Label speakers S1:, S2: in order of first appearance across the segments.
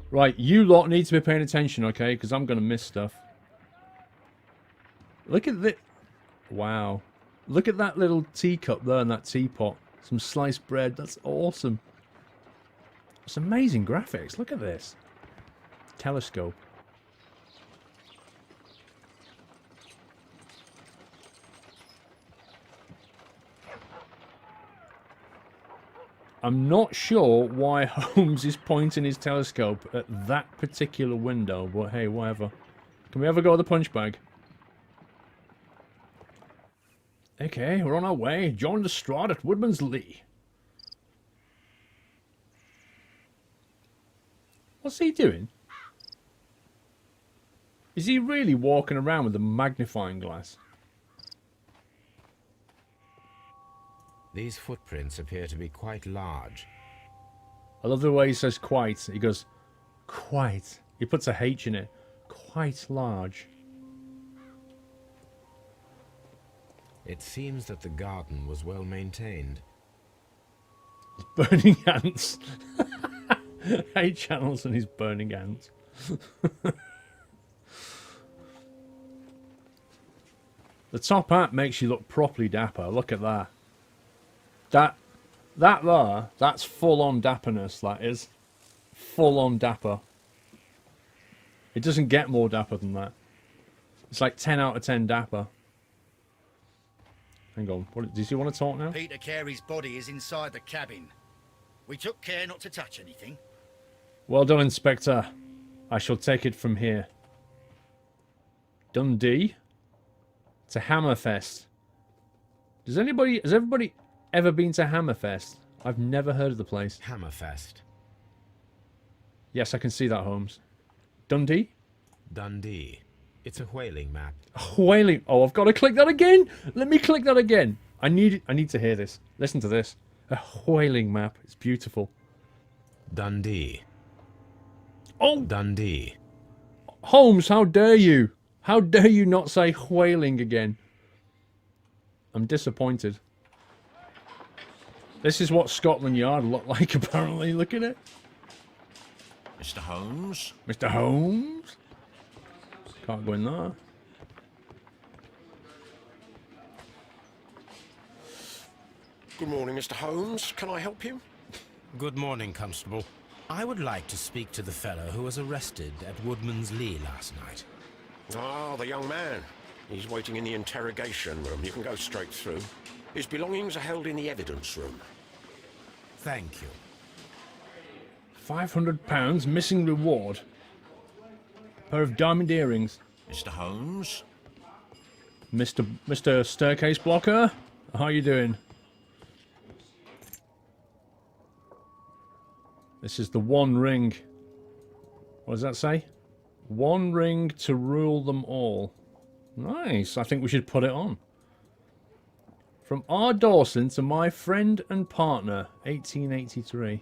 S1: Right, you lot need to be paying attention, okay? Because I'm going to miss stuff. Look at the... Wow. Look at that little teacup there and that teapot. Some sliced bread. That's awesome. It's amazing graphics. Look at this. Telescope. I'm not sure why Holmes is pointing his telescope at that particular window, but hey, whatever. Can we ever go to the punch bag? Okay, we're on our way. Join the Strahd at Woodman's Lee. What's he doing? Is he really walking around with a magnifying glass?
S2: These footprints appear to be quite large.
S1: I love the way he says quite. He goes, quite. He puts a H in it. Quite large.
S2: It seems that the garden was well maintained.
S1: Burning ants. 8 channels and he's burning ants. The top hat makes you look properly dapper. Look at that. That there, that's full-on dapperness, that is. Full-on dapper. It doesn't get more dapper than that. It's like 10 out of 10 dapper. Hang on, what, does he want to talk now?
S3: Peter Carey's body is inside the cabin. We took care not to touch anything.
S1: Well done, Inspector. I shall take it from here. Dundee to Hammerfest. Has everybody ever been to Hammerfest? I've never heard of the place.
S2: Hammerfest.
S1: Yes, I can see that, Holmes. Dundee?
S2: Dundee. It's a Hwhaling map.
S1: Hwhaling. Oh, I've got to click that again. Let me click that again. I need to hear this. Listen to this. A Hwhaling map. It's beautiful.
S2: Dundee.
S1: Oh,
S2: Dundee.
S1: Holmes, how dare you? How dare you not say Hwhaling again? I'm disappointed. This is what Scotland Yard looked like, apparently. Look at it.
S4: Mr. Holmes?
S1: Mr. Holmes? Can't go in there.
S4: Good morning, Mr. Holmes. Can I help you?
S2: Good morning, Constable. I would like to speak to the fellow who was arrested at Woodman's Lee last night.
S4: Ah, the young man. He's waiting in the interrogation room. You can go straight through. His belongings are held in the evidence room.
S2: Thank you.
S1: £500 missing reward. Pair of diamond earrings.
S4: Mr. Holmes?
S1: Mr. Staircase Blocker? How you doing? This is the One Ring. What does that say? One ring to rule them all. Nice. I think we should put it on. From R. Dawson to my friend and partner, 1883.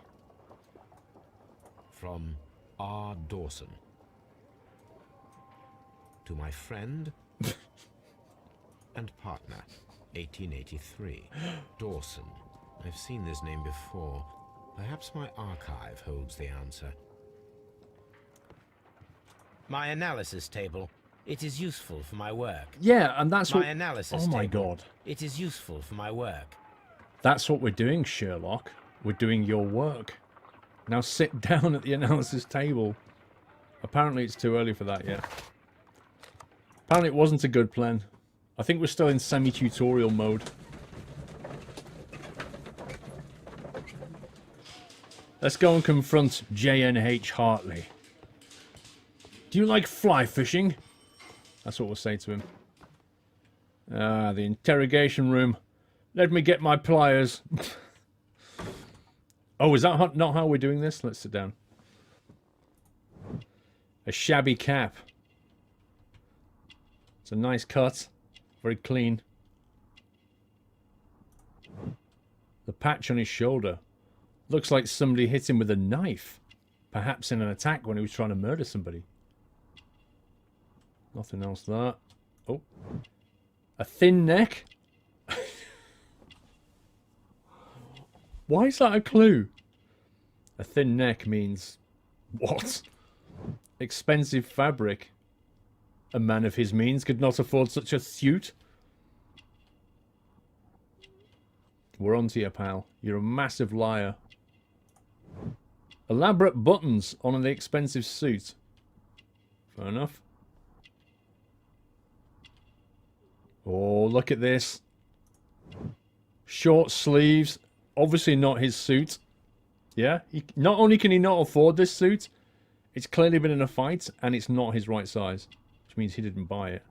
S2: From R. Dawson. To my friend and partner, 1883. Dawson. I've seen this name before. Perhaps my archive holds the answer. My analysis table. It is useful for my work.
S1: Yeah, and that's
S2: my
S1: what...
S2: analysis
S1: Oh my
S2: table.
S1: god.
S2: It is useful for my work.
S1: That's what we're doing, Sherlock. We're doing your work. Now sit down at the analysis table. Apparently it's too early for that yet. Apparently it wasn't a good plan. I think we're still in semi-tutorial mode. Let's go and confront J.N.H. Hartley. Do you like fly fishing? That's what we'll say to him. Ah, the interrogation room. Let me get my pliers. Oh, is that not how we're doing this? Let's sit down. A shabby cap. It's a nice cut. Very clean. The patch on his shoulder. Looks like somebody hit him with a knife. Perhaps in an attack when he was trying to murder somebody. Nothing else there. Oh. A thin neck? Why is that a clue? A thin neck means... What? expensive fabric. A man of his means could not afford such a suit. We're on to you, pal. You're a massive liar. Elaborate buttons on an expensive suit. Fair enough. Oh, look at this. Short sleeves. Obviously not his suit. Yeah? Not only can he not afford this suit, it's clearly been in a fight, and it's not his right size. Which means he didn't buy it.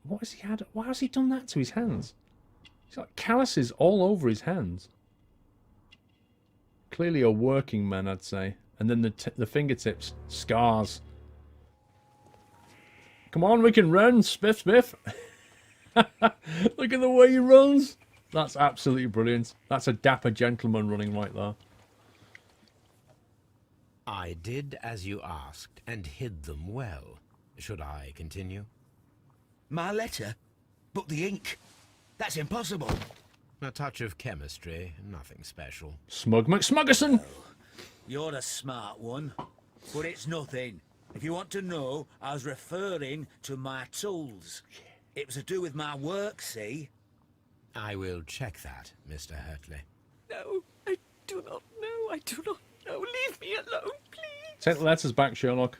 S1: What has he had? Why has he done that to his hands? He's got calluses all over his hands. Clearly a working man, I'd say. And then the fingertips. Scars. Come on, we can run. Spiff, spiff. Look at the way he runs. That's absolutely brilliant. That's a dapper gentleman running right there.
S2: I did as you asked, and hid them well. Should I continue?
S3: My letter? But the ink? That's impossible.
S2: A touch of chemistry, nothing special.
S1: Smug McSmuggerson!
S3: You're a smart one. But it's nothing. If you want to know, I was referring to my tools. It was to do with my work, see?
S2: I will check that, Mr. Hurtley.
S5: No, I do not know. I do not know. Leave me alone, please.
S1: Take the letters back, Sherlock.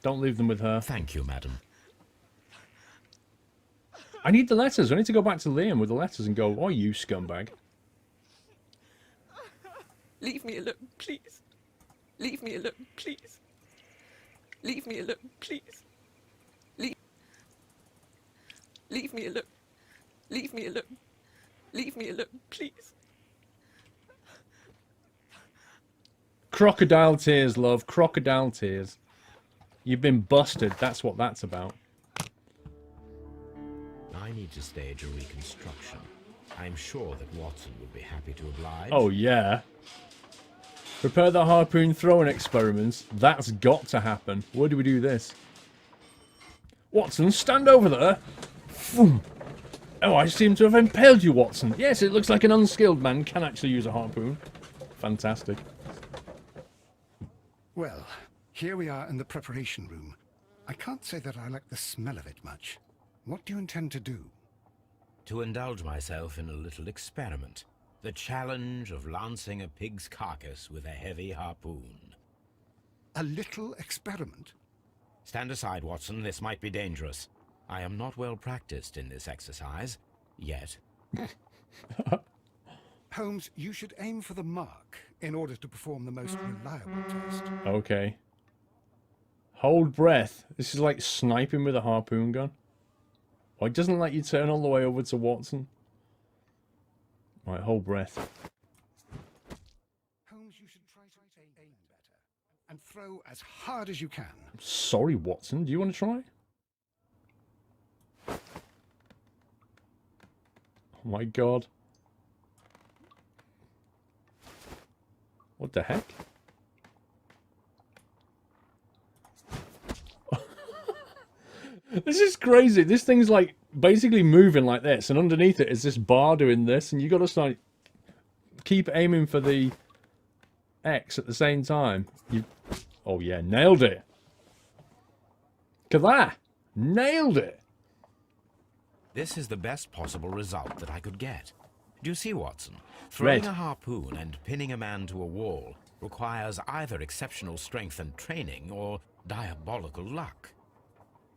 S1: Don't leave them with her.
S2: Thank you, madam.
S1: I need the letters. I need to go back to Liam with the letters and go, oh, you scumbag.
S5: Leave me alone, please. Leave me alone, please. Leave me alone, please. Leave me alone. Leave me alone. Leave me alone, please.
S1: Crocodile tears, love. Crocodile tears. You've been busted. That's what that's about.
S2: I need to stage a reconstruction. I'm sure that Watson would be happy to oblige.
S1: Oh, yeah. Prepare the harpoon throwing experiments. That's got to happen. Where do we do this? Watson, stand over there. Boom. Oh, I seem to have impaled you, Watson. Yes, it looks like an unskilled man can actually use a harpoon. Fantastic.
S6: Well, here we are in the preparation room. I can't say that I like the smell of it much. What do you intend to do?
S2: To indulge myself in a little experiment. The challenge of lancing a pig's carcass with a heavy harpoon.
S6: A little experiment?
S2: Stand aside, Watson. This might be dangerous. I am not well practiced in this exercise. Yet.
S6: Holmes, you should aim for the mark in order to perform the most reliable test.
S1: Okay. Hold breath. This is like sniping with a harpoon gun. Oh, it doesn't let you turn all the way over to Watson. Right, hold breath.
S6: Holmes, you should try to aim better and throw as hard as you can.
S1: Sorry, Watson. Do you want to try? Oh my god. What the heck? This is crazy. This thing's like basically moving like this, and underneath it is this bar doing this, and you got to start keep aiming for the X at the same time. You, oh yeah, nailed it. Kavah! Nailed it.
S2: This is the best possible result that I could get. Do you see, Watson? Throwing
S1: Red.
S2: a harpoon and pinning a man to a wall requires either exceptional strength and training or diabolical luck.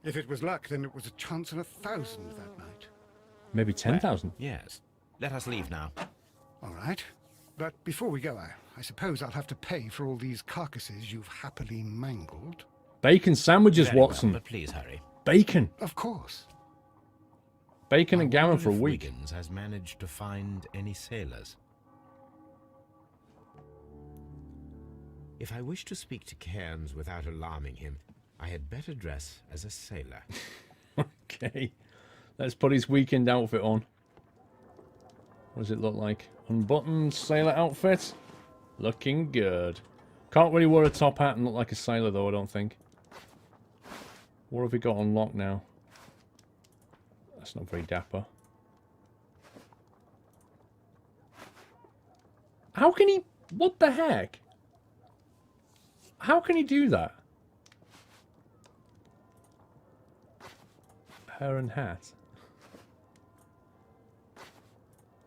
S6: If it was luck, then it was a chance in 1,000 that night.
S1: Maybe 10,000.
S2: Yes. Let us leave now.
S6: All right. But before we go, I suppose I'll have to pay for all these carcasses you've happily mangled.
S1: Bacon sandwiches,
S2: Very well,
S1: Watson.
S2: but please hurry.
S1: Bacon.
S6: Of course.
S1: Bacon and
S2: I
S1: gammon
S2: wonder
S1: for a
S2: if
S1: week.
S2: Wiggins has managed to find any sailors. If I wish to speak to Cairns without alarming him, I had better dress as a sailor.
S1: Okay. Let's put his weekend outfit on. What does it look like? Unbuttoned sailor outfit. Looking good. Can't really wear a top hat and look like a sailor though, I don't think. What have we got on lock now? That's not very dapper. How can he... What the heck? How can he do that? Hair and hat.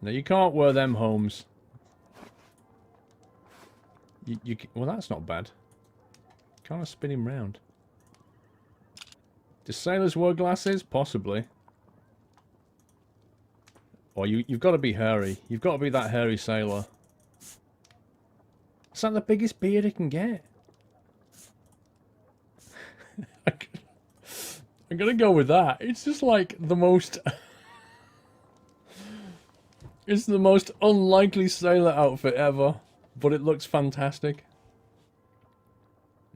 S1: No, you can't wear them, Holmes. Well, that's not bad. Can't I spin him round? Do sailors wear glasses? Possibly. Or you've got to be hairy. You've got to be that hairy sailor. Is that the biggest beard he can get? I'm gonna go with that. It's just like the most... It's the most unlikely sailor outfit ever. But it looks fantastic.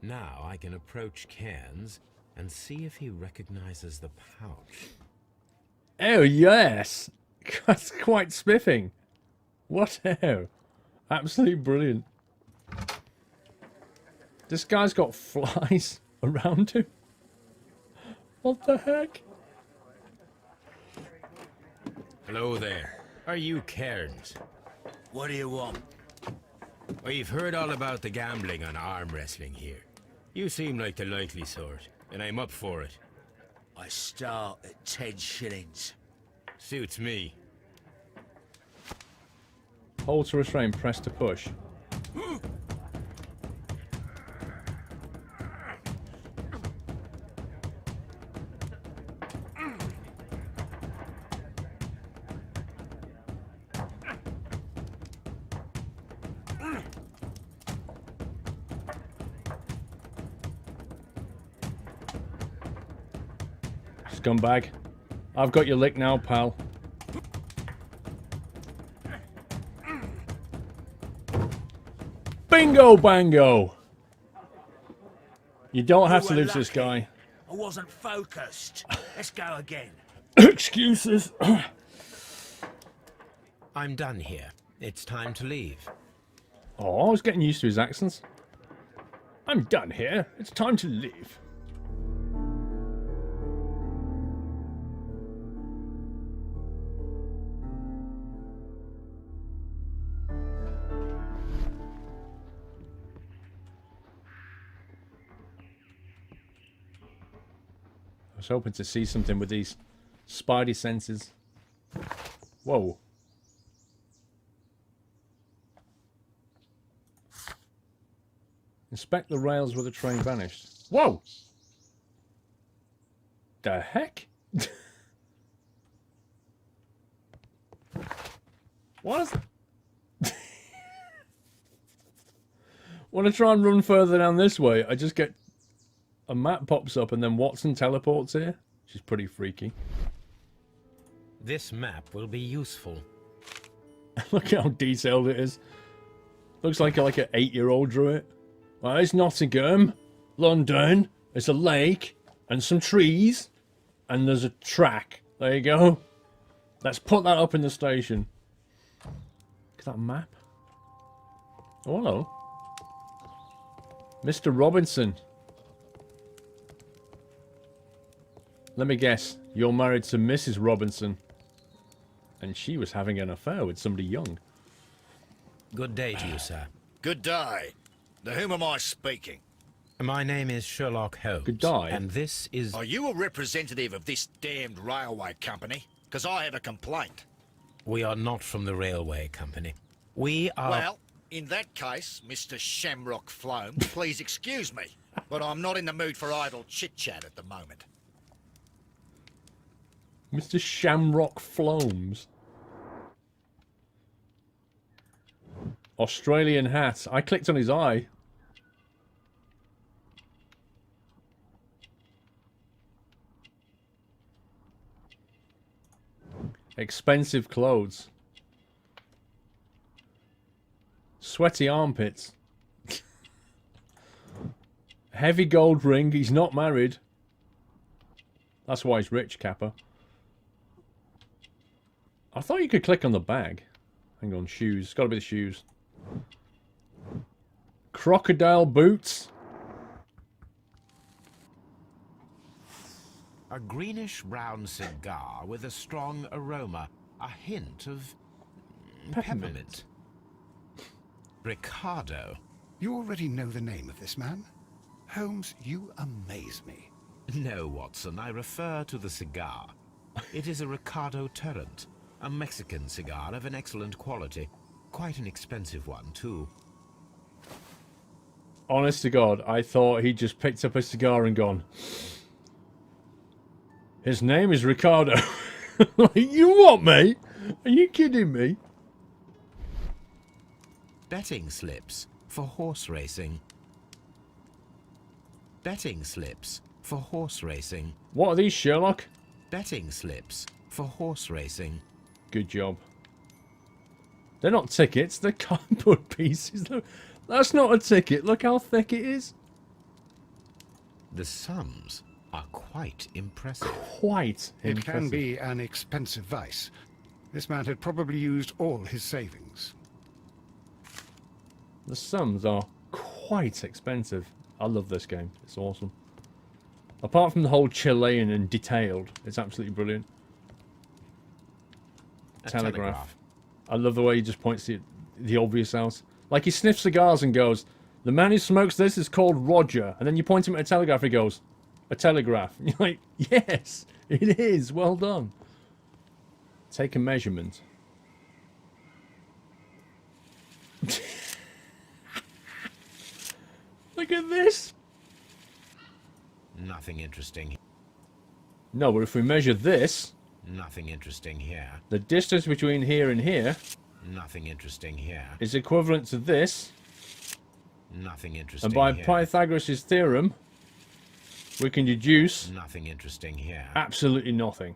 S2: Now I can approach Cairns and see if he recognizes the pouch.
S1: Oh, yes! That's quite spiffing. What hell? Absolutely brilliant. This guy's got flies around him. What the heck?
S2: Hello there. Are you Cairns?
S3: What do you want?
S2: We've heard all about the gambling on arm wrestling here. You seem like the likely sort, and I'm up for it.
S3: I start at 10 shillings.
S2: Suits me.
S1: Hold to restrain, press to push. Scumbag. I've got your lick now, pal. Bingo bango! You don't have to lose this guy.
S3: I wasn't focused. Let's go again.
S1: Excuses.
S2: I'm done here. It's time to leave.
S1: Oh, I was getting used to his accents. I'm done here. It's time to leave. I was hoping to see something with these spidey senses. Whoa. Inspect the rails where the train vanished. Whoa! The heck? What is it? Want to try and run further down this way? I just get... A map pops up and then Watson teleports here. Which is pretty freaky.
S2: This map will be useful.
S1: Look how detailed it is. Looks like an 8-year-old drew it. Well, it's Nottingham, London, there's a lake, and some trees, and there's a track. There you go. Let's put that up in the station. Look at that map. Oh, hello. Mr. Robinson. Let me guess, you're married to Mrs. Robinson. And she was having an affair with somebody young.
S2: Good day to you, sir.
S7: Good day. To whom am I speaking?
S2: My name is Sherlock Holmes.
S1: Good day.
S2: And this is...
S7: Are you a representative of this damned railway company? Because I have a complaint.
S2: We are not from the railway company. We are...
S7: Well, in that case, Mr. Shamrock Flomes, please excuse me. But I'm not in the mood for idle chit-chat at the moment.
S1: Mr. Shamrock Flomes. Australian hat. I clicked on his eye. Expensive clothes. Sweaty armpits. Heavy gold ring. He's not married. That's why he's rich, Kappa. I thought you could click on the bag. Hang on, shoes. It's got to be the shoes. Crocodile boots.
S2: A greenish-brown cigar with a strong aroma. A hint of... peppermint. Ricardo.
S6: You already know the name of this man? Holmes, you amaze me.
S2: No, Watson, I refer to the cigar. It is a Ricardo Turrent, a Mexican cigar of an excellent quality. Quite an expensive one, too.
S1: Honest to God, I thought he just picked up a cigar and gone. His name is Ricardo. Like, you what, mate? Are you kidding me?
S2: Betting slips for horse racing. Betting slips for horse racing.
S1: What are these, Sherlock?
S2: Betting slips for horse racing.
S1: Good job. They're not tickets, they're cardboard pieces. That's not a ticket. Look how thick it is.
S2: The sums are quite impressive.
S1: Quite
S6: It
S1: impressive.
S6: can be an expensive vice. This man had probably used all his savings.
S1: The sums are quite expensive. I love this game. It's awesome. Apart from the whole Chilean and detailed, it's absolutely brilliant. Telegraph. I love the way he just points the obvious out. Like he sniffs cigars and goes, the man who smokes this is called Roger. And then you point him at a telegraph and he goes, a telegraph. And you're like, yes, it is. Well done. Take a measurement. Look at this.
S2: Nothing interesting.
S1: No, but if we measure this,
S2: Nothing interesting here.
S1: the distance between here and here
S2: Nothing interesting here.
S1: is equivalent to this.
S2: Nothing interesting
S1: And by
S2: here.
S1: Pythagoras' theorem, we can deduce
S2: Nothing interesting here.
S1: absolutely nothing.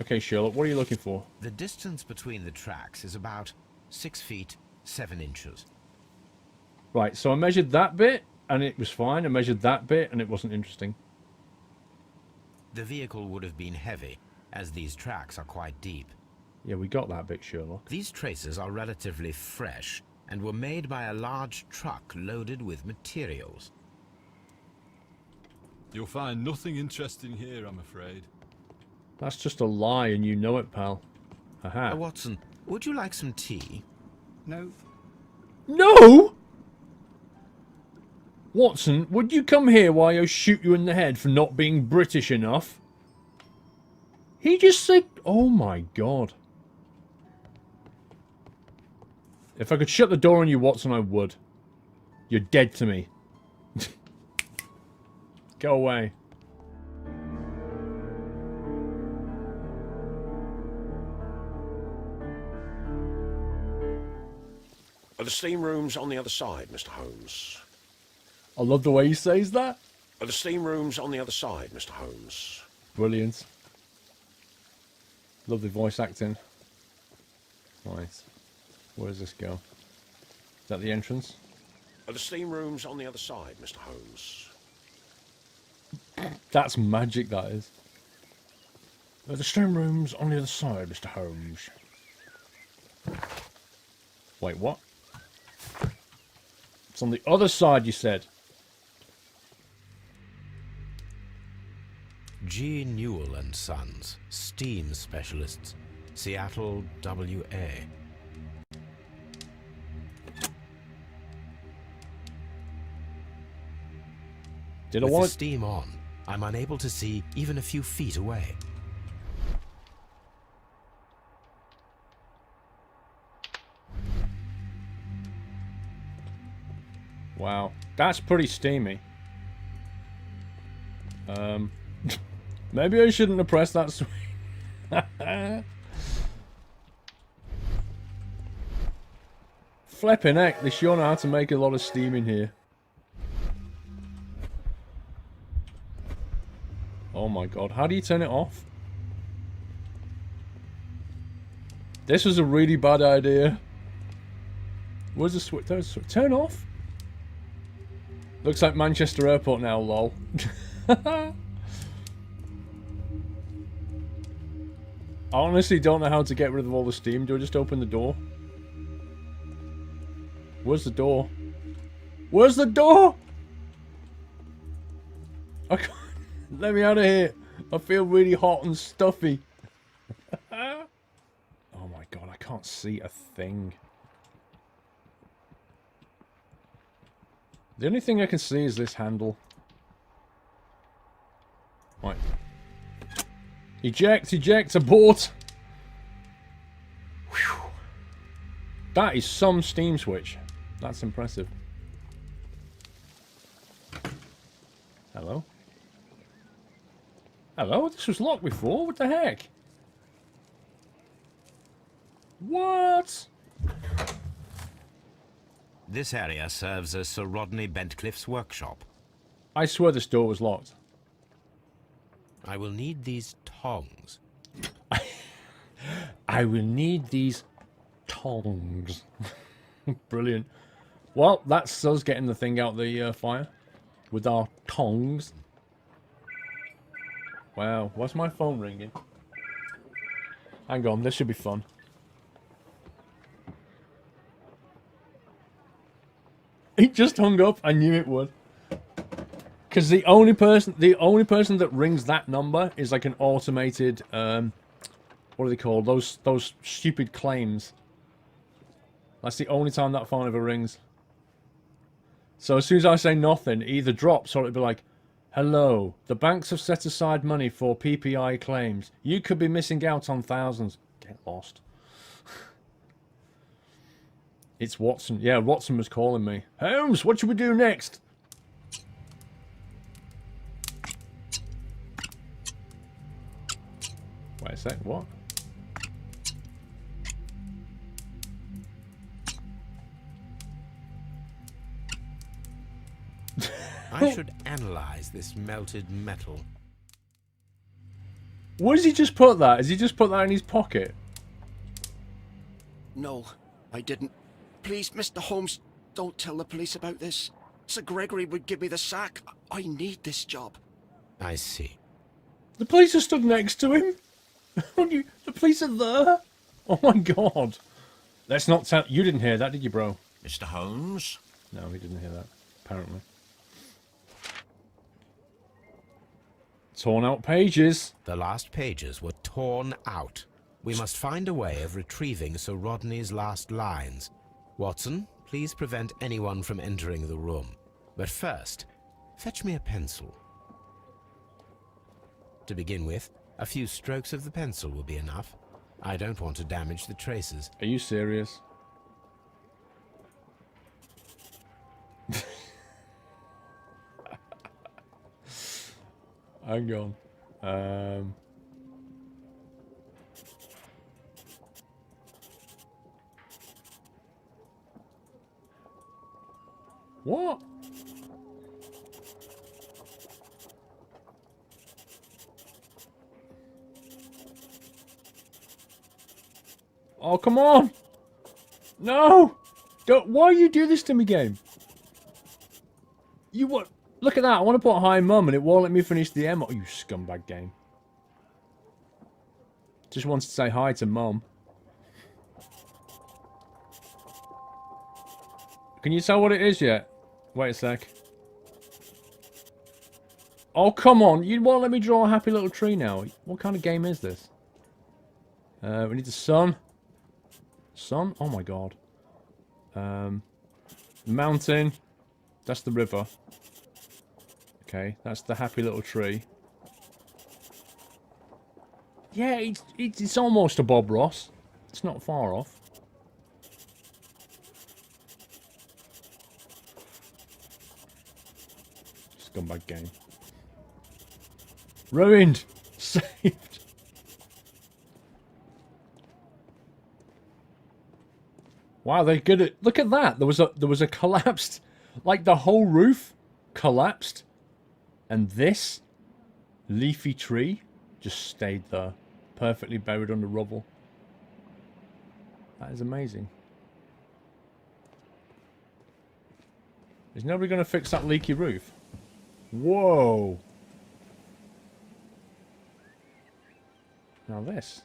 S1: Okay, Sherlock, what are you looking for?
S2: The distance between the tracks is about 6 feet 7 inches.
S1: Right, so I measured that bit, and it was fine. I measured that bit, and it wasn't interesting.
S2: The vehicle would have been heavy, as these tracks are quite deep.
S1: Yeah, we got that bit, Sherlock.
S2: These traces are relatively fresh and were made by a large truck loaded with materials.
S8: You'll find nothing interesting here, I'm afraid.
S1: That's just a lie, and you know it, pal. Aha.
S2: Watson, would you like some tea?
S6: No,
S1: No! Watson, would you come here while I shoot you in the head for not being British enough? He just said... Oh my god. If I could shut the door on you, Watson, I would. You're dead to me. Go away.
S4: Are the steam rooms on the other side, Mr. Holmes?
S1: I love the way he says that.
S4: Are the steam rooms on the other side, Mr. Holmes?
S1: Brilliant. Lovely voice acting. Right. Where does this go? Is that the entrance?
S4: Are the steam rooms on the other side, Mr. Holmes?
S1: That's magic, that is. Are the steam rooms on the other side, Mr. Holmes? Wait, what? It's on the other side, you said.
S2: G. Newell and Sons, steam specialists, Seattle, WA.
S1: Did I
S2: With the
S1: want...
S2: steam on, I'm unable to see even a few feet away.
S1: Wow. That's pretty steamy. Maybe I shouldn't have pressed that swing. Flipping heck, they sure know how to make a lot of steam in here. Oh my god, how do you turn it off? This was a really bad idea. Where's the switch? Turn off? Looks like Manchester Airport now, lol. I honestly don't know how to get rid of all the steam. Do I just open the door? Where's the door? Where's the door? I can't... Let me out of here. I feel really hot and stuffy. Oh my god, I can't see a thing. The only thing I can see is this handle. Right. Eject, eject, abort! Whew. That is some steam switch. That's impressive. Hello? Hello? This was locked before? What the heck? What?
S2: This area serves as Sir Rodney Bentcliffe's workshop.
S1: I swear this door was locked.
S2: I will need these tongs.
S1: I will need these tongs. Brilliant. Well, that's us getting the thing out the fire with our tongs. Wow, why's my phone ringing? Hang on, this should be fun. It just hung up. I knew it would. Because the only person that rings that number is like an automated, what are they called? Those stupid claims. That's the only time that phone ever rings. So as soon as I say nothing, it either drops or it'll be like, hello, the banks have set aside money for PPI claims. You could be missing out on thousands. Get lost. It's Watson. Yeah, Watson was calling me. Holmes, what should we do next? Wait a sec, what?
S2: I should analyze this melted metal.
S1: Where does he just put that? Has he just put that in his pocket?
S4: No, I didn't. Please, Mr. Holmes, don't tell the police about this. Sir Gregory would give me the sack. I need this job.
S2: I see.
S1: The police are stood next to him. The police are there. Oh my god. Let's not tell. You didn't hear that, did you, bro?
S4: Mr. Holmes?
S1: No, he didn't hear that. Apparently. Torn out pages.
S2: The last pages were torn out. We must find a way of retrieving Sir Rodney's last lines. Watson, please prevent anyone from entering the room. But first, fetch me a pencil. To begin with, a few strokes of the pencil will be enough. I don't want to damage the traces.
S1: Are you serious? Hang on. What? Oh, come on! No! Don't, why you do this to me, game? You what? Look at that, I want to put hi mum and it won't let me finish the M. Oh, you scumbag game. Just wants to say hi to mum. Can you tell what it is yet? Wait a sec. Oh, come on. You won't let me draw a happy little tree now. What kind of game is this? We need the sun. Sun? Oh my god. Mountain. That's the river. Okay, that's the happy little tree. Yeah, it's almost a Bob Ross. It's not far off. Scumbag game. Ruined! Saved! Wow, they're good at... Look at that! There was a collapsed... Like, the whole roof collapsed. And this leafy tree just stayed there. Perfectly buried under rubble. That is amazing. Is nobody going to fix that leaky roof? Whoa! Now this.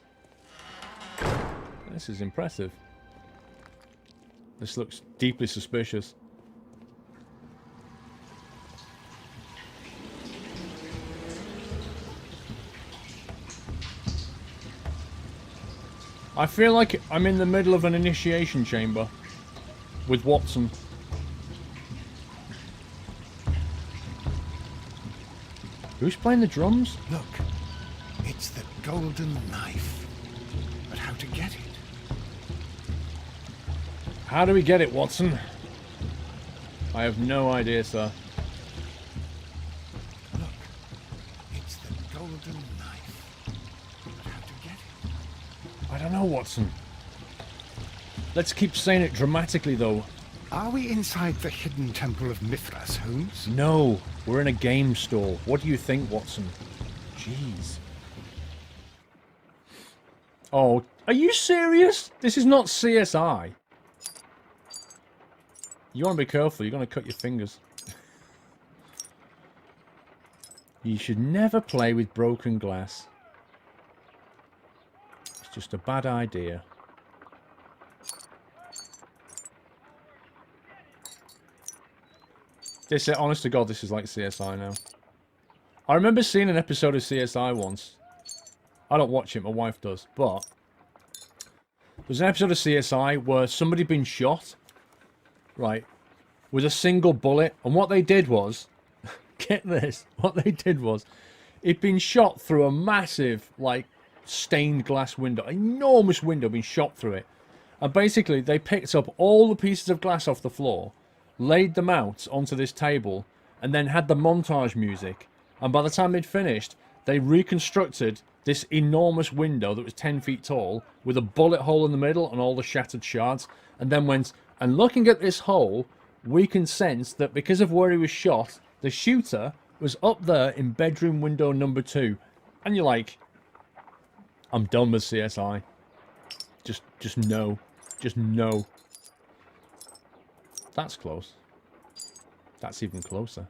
S1: This is impressive. This looks deeply suspicious. I feel like I'm in the middle of an initiation chamber with Watson. Who's playing the drums?
S6: Look, it's the golden knife. But how to get it?
S1: How do we get it, Watson? I have no idea, sir.
S6: Look, it's the golden knife. But how to get it?
S1: I don't know, Watson. Let's keep saying it dramatically, though.
S6: Are we inside the hidden temple of Mithras, Holmes?
S1: No, we're in a game store. What do you think, Watson? Jeez. Oh, are you serious? This is not CSI. You want to be careful. You're going to cut your fingers. You should never play with broken glass. It's just a bad idea. This, honest to God, this is like CSI now. I remember seeing an episode of CSI once. I don't watch it, my wife does, but there's an episode of CSI where somebody had been shot, right, with a single bullet, and what they did was, get this, what they did was, it'd been shot through a massive, like, stained glass window, enormous window being shot through it, and basically they picked up all the pieces of glass off the floor, laid them out onto this table, and then had the montage music, and by the time they'd finished, they reconstructed this enormous window that was 10 feet tall with a bullet hole in the middle and all the shattered shards, and then went, and looking at this hole, we can sense that because of where he was shot, the shooter was up there in bedroom window number 2. And you're like, I'm done with CSI. Just no. Just no. That's close. That's even closer.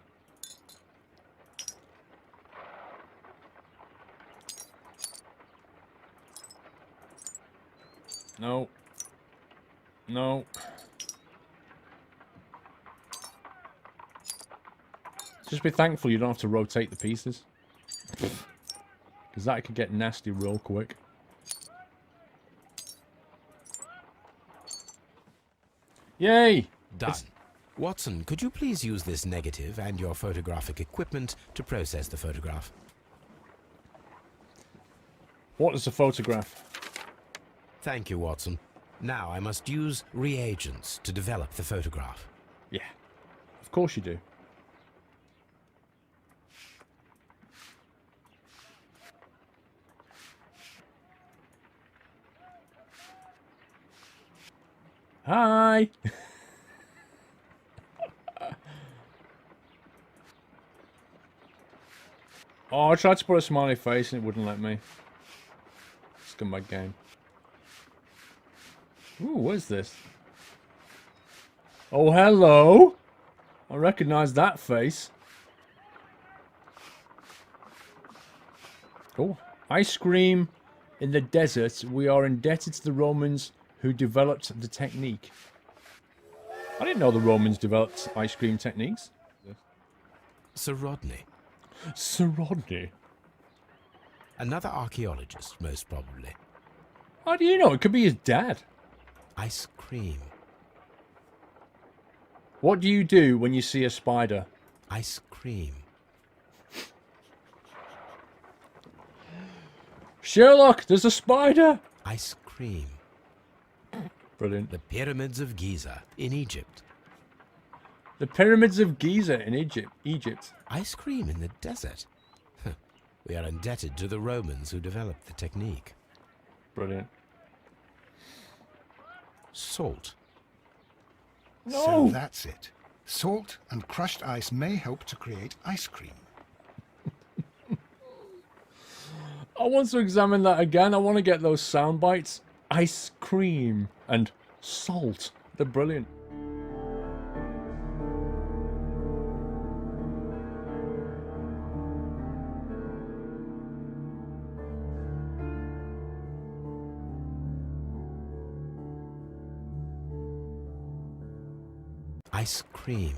S1: No. No. Just be thankful you don't have to rotate the pieces. Because that could get nasty real quick. Yay!
S2: Done. Watson, could you please use this negative and your photographic equipment to process the photograph?
S1: What is a photograph?
S2: Thank you, Watson. Now I must use reagents to develop the photograph.
S1: Yeah. Of course you do. Hi! Oh, I tried to put a smiley face and it wouldn't let me. Scumbag game. Ooh, what is this? Oh, hello! I recognise that face. Oh, ice cream in the desert. We are indebted to the Romans who developed the technique. I didn't know the Romans developed ice cream techniques.
S2: Sir Rodney.
S1: Sir Rodney?
S2: Another archaeologist, most probably.
S1: How do you know? It could be his dad.
S2: Ice cream.
S1: What do you do when you see a spider?
S2: Ice cream.
S1: Sherlock, there's a spider!
S2: Ice cream.
S1: Brilliant.
S2: The Pyramids of Giza in Egypt.
S1: The Pyramids of Giza in Egypt.
S2: Ice cream in the desert. We are indebted to the Romans who developed the technique.
S1: Brilliant.
S2: Salt.
S1: No!
S6: So that's it. Salt and crushed ice may help to create ice cream.
S1: I want to examine that again. I want to get those sound bites. Ice cream and salt. They're brilliant.
S2: Ice cream.